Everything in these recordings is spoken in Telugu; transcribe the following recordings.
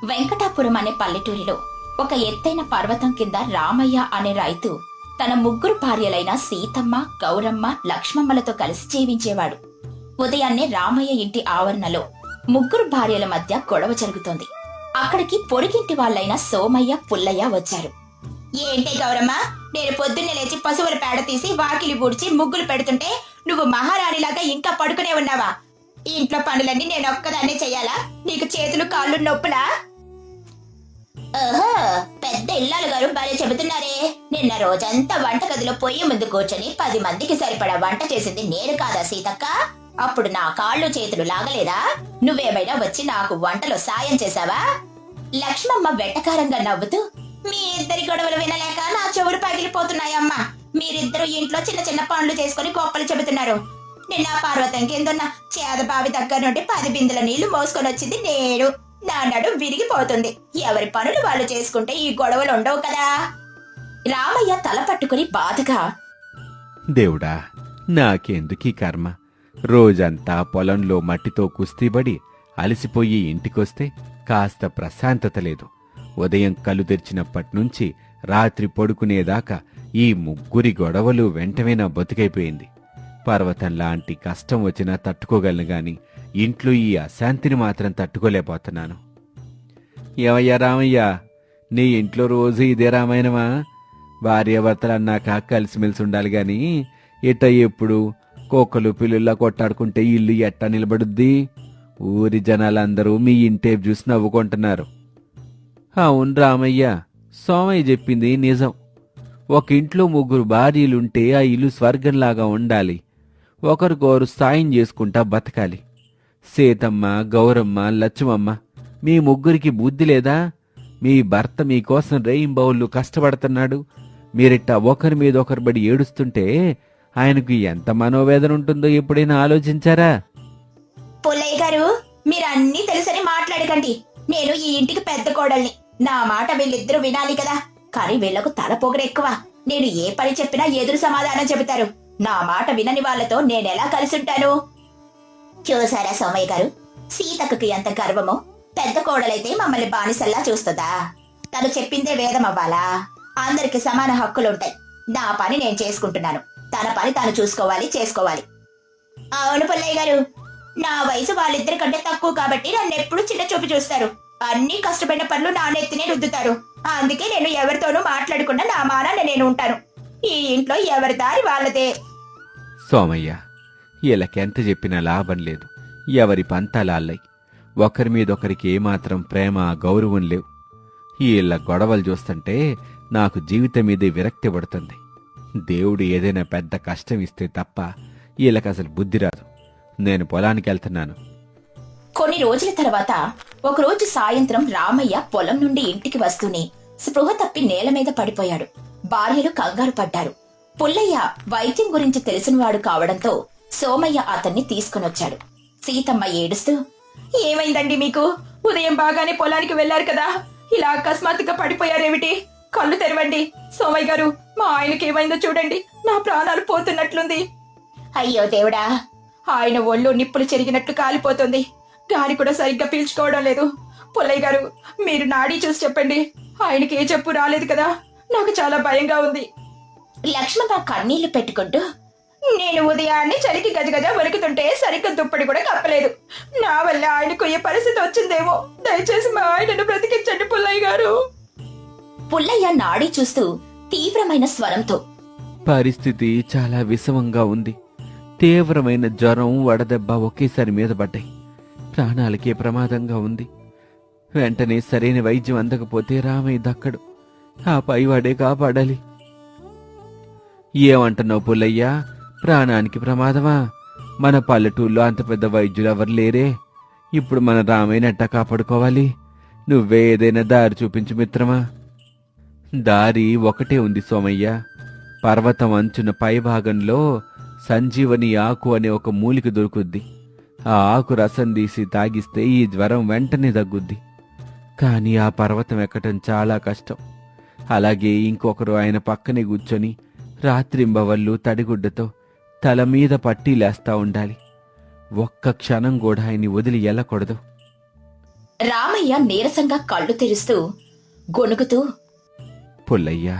వెంకటాపురం అనే పల్లెటూరిలో ఒక ఎత్తైన పర్వతం కింద రామయ్య అనే రైతు తన ముగ్గురు భార్యలైన సీతమ్మ, గౌరమ్మ, లక్ష్మమ్మలతో కలిసి జీవించేవాడు. ఉదయాన్నే రామయ్య ఇంటి ఆవరణలో ముగ్గురు భార్యల మధ్య గొడవ జరుగుతోంది. అక్కడికి పొరుగింటి వాళ్ళైన సోమయ్య, పుల్లయ్య వచ్చారు. ఏంటి గౌరమ్మ, నేను పొద్దున్నే లేచి పశువుల పేడ తీసి వాకిలి బూడ్చి ముగ్గులు పెడుతుంటే నువ్వు మహారాణిలాగా ఇంకా పడుకునే ఉన్నావా? ఈ ఇంట్లో పనులన్నీ నేను ఒక్కదాన్నే చెయ్యాలా? నీకు చేతులు కాళ్ళు నొప్పులా? ఓహో, పెద్ద ఇల్లాలు గారు బాగా చెబుతున్నారే. నిన్న రోజంతా వంటగదిలో పొయ్యి ముందు కూర్చొని 10 మందికి సరిపడా వంట చేసింది నేను కాదా సీతక్క? అప్పుడు నా కాళ్ళు చేతులు లాగలేదా? నువ్వేమైనా వచ్చి నాకు వంటలో సాయం చేశావా? లక్ష్మమ్మ వెటకారంగా నవ్వుతూ, మీ ఇద్దరి గొడవలు వినలేక నా చెవులు పగిలిపోతున్నాయమ్మా. మీరిద్దరు ఇంట్లో చిన్న చిన్న పనులు చేసుకుని గొప్పలు చెబుతున్నారు. నిన్న పర్వతం కిందున్న చేదబావి దగ్గర నుండి 10 బిందెల నీళ్లు మోసుకొని వచ్చింది నేను. నా నడు విరిగిపోతుంది. ఎవరి పనులు వాళ్ళు చేసుకుంటే ఈ గొడవలు ఉండవు కదా. రామయ్య తల పట్టుకుని బాధగా, దేవుడా, నాకెందుకీ కర్మ? రోజంతా పొలంలో మట్టితో కుస్తీబడి అలసిపోయి ఇంటికొస్తే కాస్త ప్రశాంతత లేదు. ఉదయం కళ్ళు తెరిచినప్పట్నుంచి రాత్రి పడుకునేదాకా ఈ ముగ్గురి గొడవలు వెంటనే నా బతుకైపోయింది. పర్వతం లాంటి కష్టం వచ్చినా తట్టుకోగలను గాని ఇంట్లో ఈ అశాంతిని మాత్రం తట్టుకోలేకపోతున్నాను. ఏమయ్యా రామయ్య, నీ ఇంట్లో రోజు ఇదే రామాయణమా? భార్యాభర్తలన్నాక కలిసిమెలిసి ఉండాలి గాని ఇట ఎప్పుడు కుక్కలు పిల్లుల్లా కొట్టాడుకుంటే ఇల్లు ఎట్టా నిలబడుద్ది? ఊరి జనాలందరూ మీ ఇంటే చూసి నవ్వుకుంటున్నారు. అవును రామయ్య, సోమయ్య చెప్పింది నిజం. ఒక ఇంట్లో ముగ్గురు భార్యలుంటే ఆ ఇల్లు స్వర్గంలాగా ఉండాలి. ఒకరికొకరు సాయం చేసుకుంటా బతకాలి. సీతమ్మ, గౌరమ్మ, లక్ష్మమ్మ, మీ ముగ్గురికి బుద్ధి లేదా? మీ భర్త మీకోసం రేయింబౌళ్ళు కష్టపడుతున్నాడు. మీరిట్టా ఒకరి మీద ఒకరు బడి ఏడుస్తుంటే ఆయనకు ఎంత మనోవేదన ఉంటుందో ఎప్పుడైనా ఆలోచించారా? పుల్లయ్య గారు, మీరు అన్నీ తెలుసని మాట్లాడకండి. నేను ఈ ఇంటికి పెద్ద కోడల్ని. నా మాట వీళ్ళిద్దరూ వినాలి కదా. కానీ వీళ్లకు తల పొగరెక్కువ. నేను ఏ పని చెప్పినా ఎదురు సమాధానం చెబుతారు. నా మాట వినని వాళ్లతో నేనెలా కలిసుంటాను? చూసారా సోమయ్య గారు, సీతక్కకి ఎంత గర్వమో. పెద్ద కోడలైతే మమ్మల్ని బానిసల్లా చూస్తుందా? తను చెప్పిందే వేదం అవ్వాలా? అందరికి సమాన హక్కులుంటాయి. నా పని నేను చేసుకుంటున్నాను. తన పని తాను చేసుకోవాలి. అవును పుల్లయ్య గారు, నా వయసు వాళ్ళిద్దరి కంటే తక్కువ కాబట్టి నన్నెప్పుడు చిన్న చూపు చూస్తారు. అన్ని కష్టపడిన పనులు నా నెత్తినే రుద్దుతారు. అందుకే నేను ఎవరితోనూ మాట్లాడకుండా నా మానాన్ని నేను ఉంటాను. ఈ ఇంట్లో ఎవరి దారి వాళ్ళదే. సోమయ్య, వీళ్ళకెంత చెప్పినా లాభం లేదు. ఎవరి పంతాలయ్యి. ఒకరి మీదొకరికి ఏమాత్రం ప్రేమ, గౌరవం లేవు. వీళ్ళ గొడవలు చూస్తుంటే నాకు జీవితం మీదే విరక్తి పడుతుంది. దేవుడు ఏదైనా పెద్ద కష్టం ఇస్తే తప్ప వీళ్ళకసలు బుద్ధి రాదు. నేను పొలానికి వెళ్తున్నాను. కొన్ని రోజుల తర్వాత ఒకరోజు సాయంత్రం రామయ్య పొలం నుండి ఇంటికి వస్తూనే స్పృహ తప్పి నేల మీద పడిపోయాడు. భార్యలు కంగారు పడ్డారు. పుల్లయ్య వైద్యం గురించి తెలిసినవాడు కావడంతో సోమయ్య అతన్ని తీసుకునొచ్చాడు. సీతమ్మ ఏడుస్తూ, ఏమైందండి మీకు? ఉదయం బాగానే పొలానికి వెళ్లారు కదా, ఇలా అకస్మాత్తుగా పడిపోయారేమిటి? కళ్ళు తెరవండి. సోమయ్య గారు, మా ఆయనకేమైందో చూడండి. నా ప్రాణాలు పోతున్నట్లుంది. అయ్యో దేవుడా, ఆయన ఒళ్ళు నిప్పులు చెరిగినట్లు కాలిపోతుంది. గాలి కూడా సరిగ్గా పీల్చుకోవడం లేదు. పుల్లయ్య గారు, మీరు నాడీ చూసి చెప్పండి. ఆయనకి ఏ జబ్బు రాలేదు కదా? నాకు చాలా భయంగా ఉంది. లక్ష్మణ కన్నీళ్లు పెట్టుకుంటూ, నేను ఉదయాన్నే చలికి గజగజ వణుకుతుంటే సరిగ్గా దుప్పటి కూడా కప్పలేదు. నా వల్ల ఆయనకు ఏ పరిస్థితి వచ్చిందేమో. దయచేసి మా ఆయనను బ్రతికించండి పుల్లయ్య గారు. పుల్లయ్య నాడీ చూస్తూ తీవ్రమైన స్వరంతో, పరిస్థితి చాలా విషమంగా ఉంది. తీవ్రమైన జ్వరం, వడదెబ్బ ఒకేసారి మీద పడ్డాయి. ప్రాణాలకే ప్రమాదంగా ఉంది. వెంటనే సరైన వైద్యం అందకపోతే రామయ్య దక్కడు. ఆ పైవాడే కాపాడాలి. ఏమంటున్నావు పుల్లయ్య? ప్రాణానికి ప్రమాదమా? మన పల్లెటూళ్ళలో అంత పెద్ద వైద్యులు ఎవరు లేరే. ఇప్పుడు మన రామయ్యనెట్టా కాపాడుకోవాలి? నువ్వే ఏదైనా దారి చూపించు మిత్రమా. దారి ఒకటే ఉంది సోమయ్య. పర్వతం అంచున పైభాగంలో సంజీవని ఆకు అనే ఒక మూలిక దొరుకుద్ది. ఆ ఆకు రసం తీసి తాగిస్తే ఈ జ్వరం వెంటనే తగ్గుద్ది. కాని ఆ పర్వతం ఎక్కటం చాలా కష్టం. అలాగే ఇంకొకరు ఆయన పక్కనే కూర్చొని రాత్రింబవళ్ళు తడిగుడ్డతో తల మీద పట్టీలేస్తా ఉండాలి. ఒక్క క్షణం కూడా ఆయన్ని వదిలి వెళ్ళకూడదు. రామయ్య నీరసంగా కళ్ళు తెరుస్తూ గొణుకుతూ, పుల్లయ్యా,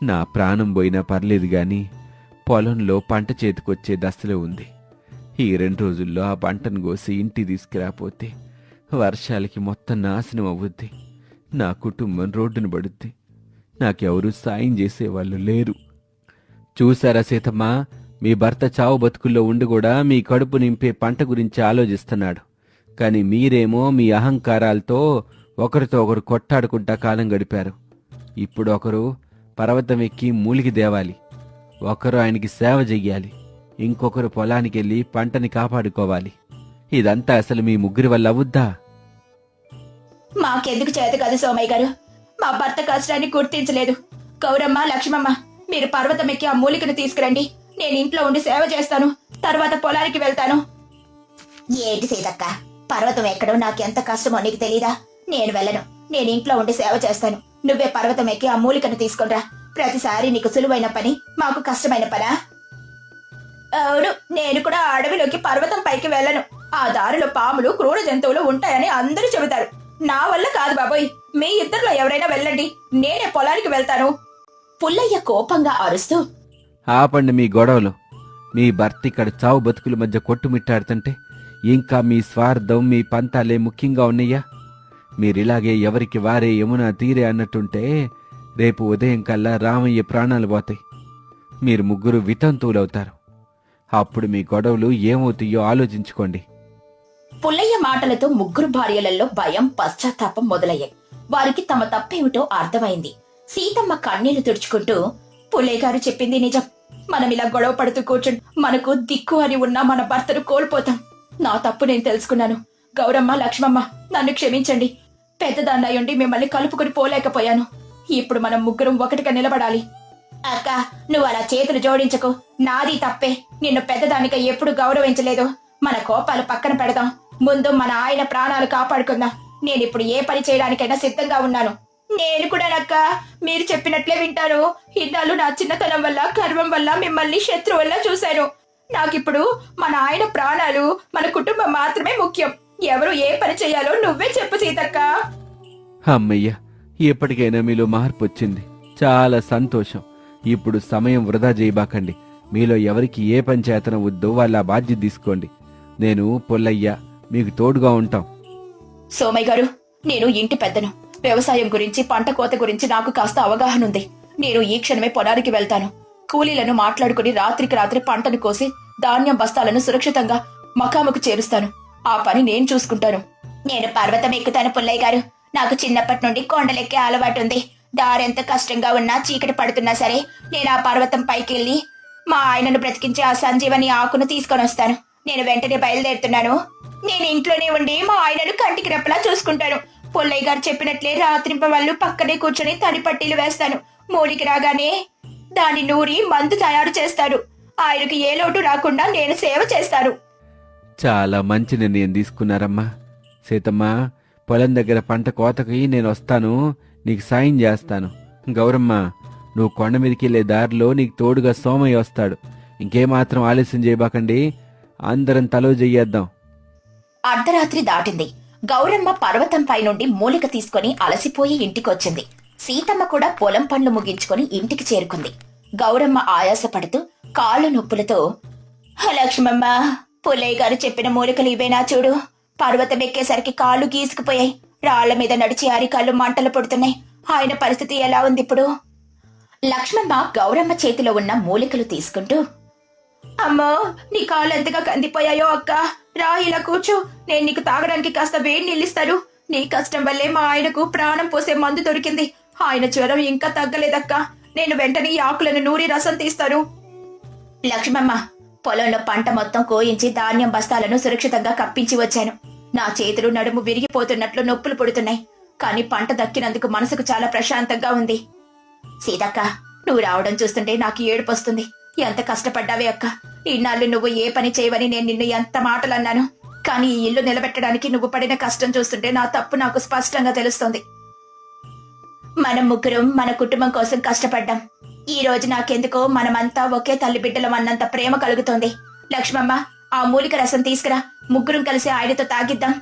నా ప్రాణం పోయినా పర్లేదు గాని పొలంలో పంట చేతికొచ్చే దశలో ఉంది. ఈ 2 రోజుల్లో ఆ పంటను కోసి ఇంటి తీసుకురాపోతే వర్షాలకి మొత్తం నాశనం అవుద్ది. నా కుటుంబం రోడ్డున పడుద్ది. నాకెవరూ సాయం చేసేవాళ్ళు లేరు. చూసారా సీతమ్మ, మీ భర్త చావు బతుకుల్లో ఉండి కూడా మీ కడుపు నింపే పంట గురించి ఆలోచిస్తున్నాడు. కాని మీరేమో మీ అహంకారాలతో ఒకరితో ఒకరు కొట్టాడుకుంటా కాలం గడిపారు. ఇప్పుడు ఒకరు పర్వతం ఎక్కి మూలికి దేవాలి, ఒకరు ఆయనకి సేవ చెయ్యాలి, ఇంకొకరు పొలానికెళ్ళి పంటని కాపాడుకోవాలి. ఇదంతా అసలు మీ ముగ్గురి వల్ల అవుద్దా? మాకెందుకు చేత కాదు సోమయ్య గారు. మా భర్త కష్టాన్ని గుర్తించలేదు. గౌరమ్మ, లక్ష్మమ్మ, మీరు పర్వతం ఎక్కి ఆ మూలికను తీసుకురండి. నేను ఇంట్లో ఉండి సేవ చేస్తాను. తర్వాత పొలానికి వెళ్తాను. ఏంటి సీతక్క, పర్వతం ఎక్కడో నాకెంత కష్టమో నీకు తెలీదా? నేను వెళ్ళను. నేను ఇంట్లో ఉండి సేవ చేస్తాను. నువ్వే పర్వతం ఎక్కి ఆ మూలికను తీసుకునిరా. ప్రతిసారి నీకు సులువైన పని, మాకు కష్టమైన పనా? అవును, నేను కూడా అడవిలోకి పర్వతం పైకి వెళ్ళను. ఆ దారిలో పాములు, క్రూర జంతువులు ఉంటాయని అందరూ చెబుతారు. నా వల్ల కాదు బాబోయ్. మీ ఇద్దరిలో ఎవరైనా వెళ్ళండి, నేనే పొలానికి వెళ్తాను. పుల్లయ్య కోపంగా అరుస్తూ, ఆపండి మీ గొడవలు. మీ భర్త ఇక్కడ చావు బతుకుల మధ్య కొట్టుమిట్టాడుతుంటే ఇంకా మీ స్వార్థం, మీ పంతాలే ముఖ్యంగా ఉన్నాయా? మీరిలాగే ఎవరికి వారే యమునా తీరే అన్నట్టుంటే రేపు ఉదయం కల్లా రామయ్య ప్రాణాలు పోతాయి. మీరు ముగ్గురు వితంతువులవుతారు. అప్పుడు మీ గొడవలు ఏమవుతాయో ఆలోచించుకోండి. పుల్లయ్య మాటలతో ముగ్గురు భార్యలలో భయం, పశ్చాత్తాపం మొదలయ్యాయి. వారికి తమ తప్పేమిటో అర్థమైంది. సీతమ్మ కన్నీళ్లు తుడుచుకుంటూ, పుల్లయ్య గారు చెప్పింది నిజం. మనం ఇలా గొడవ పడుతూ కూర్చుని మనకు దిక్కు అని ఉన్నా మన భర్తను కోల్పోతాం. నా తప్పు నేను తెలుసుకున్నాను. గౌరమ్మ, లక్ష్మమ్మ, నన్ను క్షమించండి. పెద్దదాన్నయ్యుండి మిమ్మల్ని కలుపుకుని పోలేకపోయాను. ఇప్పుడు మనం ముగ్గురం ఒకటిగా నిలబడాలి. అక్క, నువ్వు అలా చేతులు జోడించకు. నాది తప్పే. నిన్ను పెద్దదానిగా ఎప్పుడు గౌరవించలేదు. మన కోపాలు పక్కన పెడదాం. ముందు మన ఆయన ప్రాణాలు కాపాడుకుందాం. నేనిప్పుడు ఏ పని చేయడానికైనా సిద్ధంగా ఉన్నాను. నేను కూడా నక్క, మీరు చెప్పినట్లే వింటాను. ఇన్నాళ్ళు నా చిన్నతనం వల్ల, గర్వం వల్ల మిమ్మల్ని శత్రువుల్లా చూశాను. నాకిప్పుడు మన ఆయన ప్రాణాలు, మన కుటుంబం మాత్రమే ముఖ్యం. ఎవరు ఏ పని చేయాలో నువ్వే చెప్పు సీతక్క. అమ్మయ్య, ఎప్పటికైనా మీలో మార్పు వచ్చింది. చాలా సంతోషం. ఇప్పుడు సమయం వృధా చేయబాకండి. మీలో ఎవరికి ఏ పని చేతన వద్దో వాళ్ళ బాధ్యత తీసుకోండి. నేను, పుల్లయ్య మీకు తోడుగా ఉంటాం. సోమయ్య గారు, నేను ఇంటి పెద్దను. వ్యవసాయం గురించి, పంట కోత గురించి నాకు కాస్త అవగాహన ఉంది. నేను ఈ క్షణమే పొలానికి వెళ్తాను. కూలీలను మాట్లాడుకుని రాత్రికి రాత్రి పంటను కోసి ధాన్యం బస్తాలను సురక్షితంగా మకాముకు చేరుస్తాను. ఆ పని నేను చూసుకుంటాను. నేను పర్వతం ఎక్కుతాను పుల్లయ్య గారు. నాకు చిన్నప్పటి నుండి కొండలెక్కే అలవాటు ఉంది. దారెంత కష్టంగా ఉన్నా, చీకటి పడుతున్నా సరే నేను ఆ పర్వతం పైకి వెళ్లి మా ఆయనను బ్రతికించి ఆ సంజీవని ఆకును తీసుకొని వస్తాను. నేను వెంటనే బయలుదేరుతున్నాను. నేను ఇంట్లోనే ఉండి మా ఆయనను కంటికి రెప్పలా చూసుకుంటాను. పుల్లయ్య గారు చెప్పినట్లే రాత్రింపవళ్ళు పక్కనే కూర్చొని తడి పట్టీలు వేస్తాను. మూడికి రాగానే దాన్ని నూరి మందు తయారు చేస్తాడు. ఆయనకు ఏ లోటు రాకుండా నేను సేవ చేస్తాను. చాలా మంచి నిర్ణయం తీసుకున్నారమ్మా. సీతమ్మ, పొలం దగ్గర పంట కోతకి నేను వస్తాను. నీకు సాయం చేస్తాను. గౌరమ్మ, నువ్వు కొండ మీదకి వెళ్లే దారిలో నీకు తోడుగా సోమయ్య వస్తాడు. ఇంకేమాత్రం ఆలస్యం చేయబాకండి. అందరం తలో చెయ్యేద్దాం. అర్ధరాత్రి దాటింది. గౌరమ్మ పర్వతంపై నుండి మూలిక తీసుకుని అలసిపోయి ఇంటికొచ్చింది. సీతమ్మ కూడా పొలం పనులు ముగించుకొని ఇంటికి చేరుకుంది. గౌరమ్మ ఆయాసపడుతూ కాళ్ళు నొప్పులతో, లక్ష్మమ్మ, పుల్లయ్య గారు చెప్పిన మూలికలు ఇవేనా చూడు. పర్వతం ఎక్కేసరికి కాళ్ళు గీసుకుపోయాయి. రాళ్ల మీద నడిచి అరికాళ్ళు మంటలు పుడుతున్నాయి. ఆయన పరిస్థితి ఎలా ఉంది ఇప్పుడు? లక్ష్మమ్మ గౌరమ్మ చేతిలో ఉన్న మూలికలు తీసుకుంటూ, అమ్మో, నీ కాళ్ళు ఎంతగా కందిపోయాయో అక్క. రా, ఇలా కూర్చో. నేను నీకు తాగడానికి కాస్త వేడి నీళ్ళిస్తాను. నీ కష్టం వల్లే మా ఆయనకు ప్రాణం పోసే మందు దొరికింది. ఆయన జ్వరం ఇంకా తగ్గలేదక్క. నేను వెంటనే ఈ ఆకులను నూరి రసం తీస్తాను. లక్ష్మమ్మ, పొలంలో పంట మొత్తం కోయించి ధాన్యం బస్తాలను సురక్షితంగా కప్పించి వచ్చాను. నా చేతులు, నడుము విరిగిపోతున్నట్లు నొప్పులు పుడుతున్నాయి. కానీ పంట దక్కినందుకు మనసుకు చాలా ప్రశాంతంగా ఉంది. సీతక్క, నువ్వు రావడం చూస్తుంటే నాకు ఏడుపొస్తుంది. ఎంత కష్టపడ్డావే అక్క. ఇన్నాళ్ళు నువ్వు ఏ పని చేయవని నేను నిన్ను ఎంత మాటలన్నాను. కానీ ఈ ఇల్లు నిలబెట్టడానికి నువ్వు పడిన కష్టం చూస్తుంటే నా తప్పు నాకు స్పష్టంగా తెలుస్తోంది. మనం ముగ్గురం మన కుటుంబం కోసం కష్టపడ్డాం. ఈ రోజు నాకెందుకో మనమంతా ఒకే తల్లి బిడ్డలం అన్నంత ప్రేమ కలుగుతోంది. లక్ష్మమ్మ, ఆ మూలిక రసం తీసుకురా. ముగ్గురం కలిసి ఆయనతో తాగిద్దాం.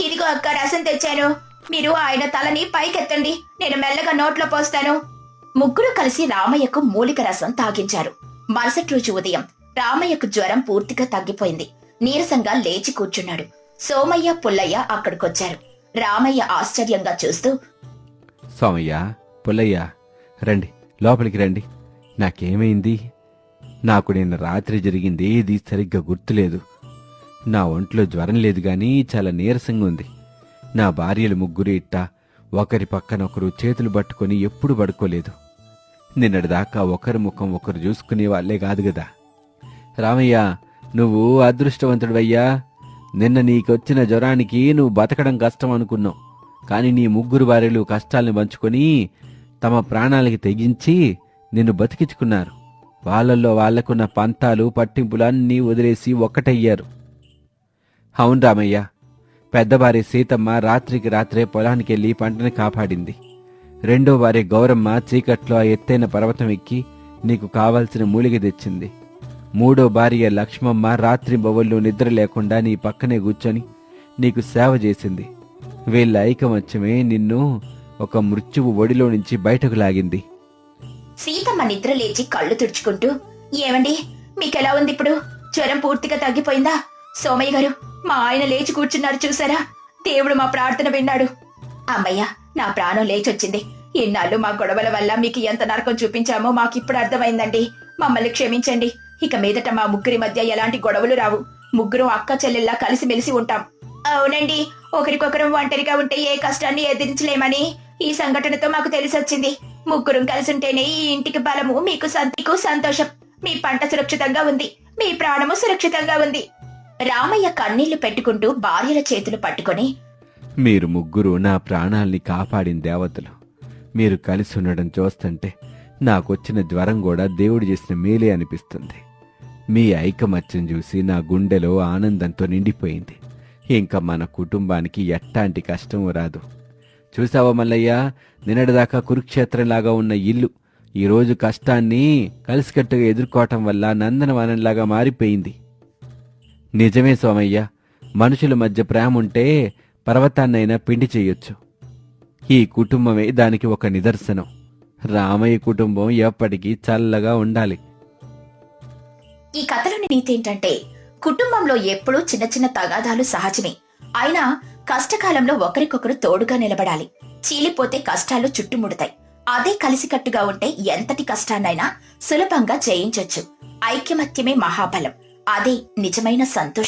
ఇదిగో అక్క రసం తెచ్చాను. మీరు ఆయన తలని పైకెత్తండి, నేను మెల్లగా నోట్లో పోస్తాను. ముగ్గురు కలిసి రామయ్యకు మూలిక రసం తాగించారు. మరుసటి రోజు ఉదయం రామయ్యకు జ్వరం పూర్తిగా తగ్గిపోయింది. నీరసంగా లేచి కూర్చున్నాడు. సోమయ్య, పుల్లయ్య అక్కడికొచ్చారు. రామయ్య ఆశ్చర్యంగా చూస్తూ, సోమయ్య, పుల్లయ్య, రండి, లోపలికి రండి. నాకేమైంది? నాకు నిన్న రాత్రి జరిగింది ఏది సరిగ్గా గుర్తులేదు. నా ఒంట్లో జ్వరం లేదు గాని చాలా నీరసంగా ఉంది. నా భార్యలు ముగ్గురు ఇట్టా ఒకరి పక్కన ఒకరు చేతులు పట్టుకొని ఎప్పుడు పడుకోలేదు. నిన్నటిదాకా ఒకరి ముఖం ఒకరు చూసుకునే వాళ్ళే కాదు గదా. రామయ్య, నువ్వు అదృష్టవంతుడివయ్యా. నిన్న నీకొచ్చిన జ్వరానికి నువ్వు బతకడం కష్టం అనుకున్నావు. కాని నీ ముగ్గురు భార్యలు కష్టాల్ని పంచుకొని తమ ప్రాణాలకి తెగించి నిన్ను బతికించుకున్నారు. వాళ్ళల్లో వాళ్లకున్న పంతాలు పట్టింపులన్నీ వదిలేసి ఒక్కటయ్యారు. అవును రామయ్య, పెద్ద భార్య సీతమ్మ రాత్రికి రాత్రే పొలానికెళ్లి పంటని కాపాడింది. రెండో భార్య గౌరమ్మ చీకట్లో ఆ ఎత్తైన పర్వతం ఎక్కి నీకు కావాల్సిన మూలిగ తెచ్చింది. మూడో భార్య లక్ష్మమ్మ రాత్రి బొవ్వళ్ళు నిద్ర లేకుండా నీ పక్కనే కూర్చొని నీకు సేవ చేసింది. వీళ్ళ ఐకమత్యమే నిన్ను ఒక మృత్యువు ఒడిలో నుంచి బయటకు లాగింది. సీతమ్మ నిద్ర లేచి కళ్ళు తుడుచుకుంటూ, ఏమండి, మీకెలా ఉంది ఇప్పుడు? జ్వరం పూర్తిగా తగ్గిపోయిందా? సోమయ్య గారు, మా ఆయన లేచి కూర్చున్నారు చూసారా? దేవుడు మా ప్రార్థన విన్నాడు. అమ్మయ్య, నా ప్రాణం లేచొచ్చింది. ఇన్నాళ్ళు మా గొడవల వల్ల మీకు ఎంత నరకం చూపించామో మాకిప్పుడు అర్థమైందండి. మమ్మల్ని క్షమించండి. ఇక మీదట మా ముగ్గురి మధ్య ఎలాంటి గొడవలు రావు. ముగ్గురు అక్క చెల్లెల్లా కలిసిమెలిసి ఉంటాం. అవునండి, ఒకరికొకరం ఒంటరిగా ఉంటే ఏ కష్టాన్ని ఎదిరించలేమని ఈ సంఘటనతో మాకు తెలిసొచ్చింది. ముగ్గురం కలిసుంటేనే ఈ ఇంటికి బలము, మీకు సంతోషం. మీ పంట సురక్షితంగా ఉంది, మీ ప్రాణము సురక్షితంగా ఉంది. రామయ్య కన్నీళ్లు పెట్టుకుంటూ భార్యల చేతులు పట్టుకొని, మీరు ముగ్గురు నా ప్రాణాల్ని కాపాడిన దేవతలు. మీరు కలిసి ఉండడం చూస్తుంటే నాకొచ్చిన జ్వరం కూడా దేవుడు చేసిన మేలే అనిపిస్తుంది. మీ ఐకమత్యం చూసి నా గుండెలో ఆనందంతో నిండిపోయింది. ఇంకా మన కుటుంబానికి ఎట్టాంటి కష్టం రాదు. చూసావా మల్లయ్య, నిన్నటిదాకా కురుక్షేత్రంలాగా ఉన్న ఇల్లు ఈరోజు కష్టాన్ని కలిసికట్టుగా ఎదుర్కోవటం వల్ల నందనవనంలాగా మారిపోయింది. నిజమే సోమయ్య, మనుషుల మధ్య ప్రేమ ఉంటే పర్వతాన్నైనా పిండి చెయ్యొచ్చు. ఈ కుటుంబమే దానికి ఒక నిదర్శనం. రామయ్య కుటుంబం ఎప్పటికీ చల్లగా ఉండాలి. ఈ కథలోని నీతి ఏంటంటే, కుటుంబంలో ఎప్పుడూ చిన్న చిన్న తగాదాలు సహజమే. అయినా కష్టకాలంలో ఒకరికొకరు తోడుగా నిలబడాలి. చీలిపోతే కష్టాలు చుట్టుముడతాయి. అదే కలిసికట్టుగా ఉంటే ఎంతటి కష్టాన్నైనా సులభంగా జయించొచ్చు. ఐక్యమత్యమే మహాబలం. అదే నిజమైన సంతోషం.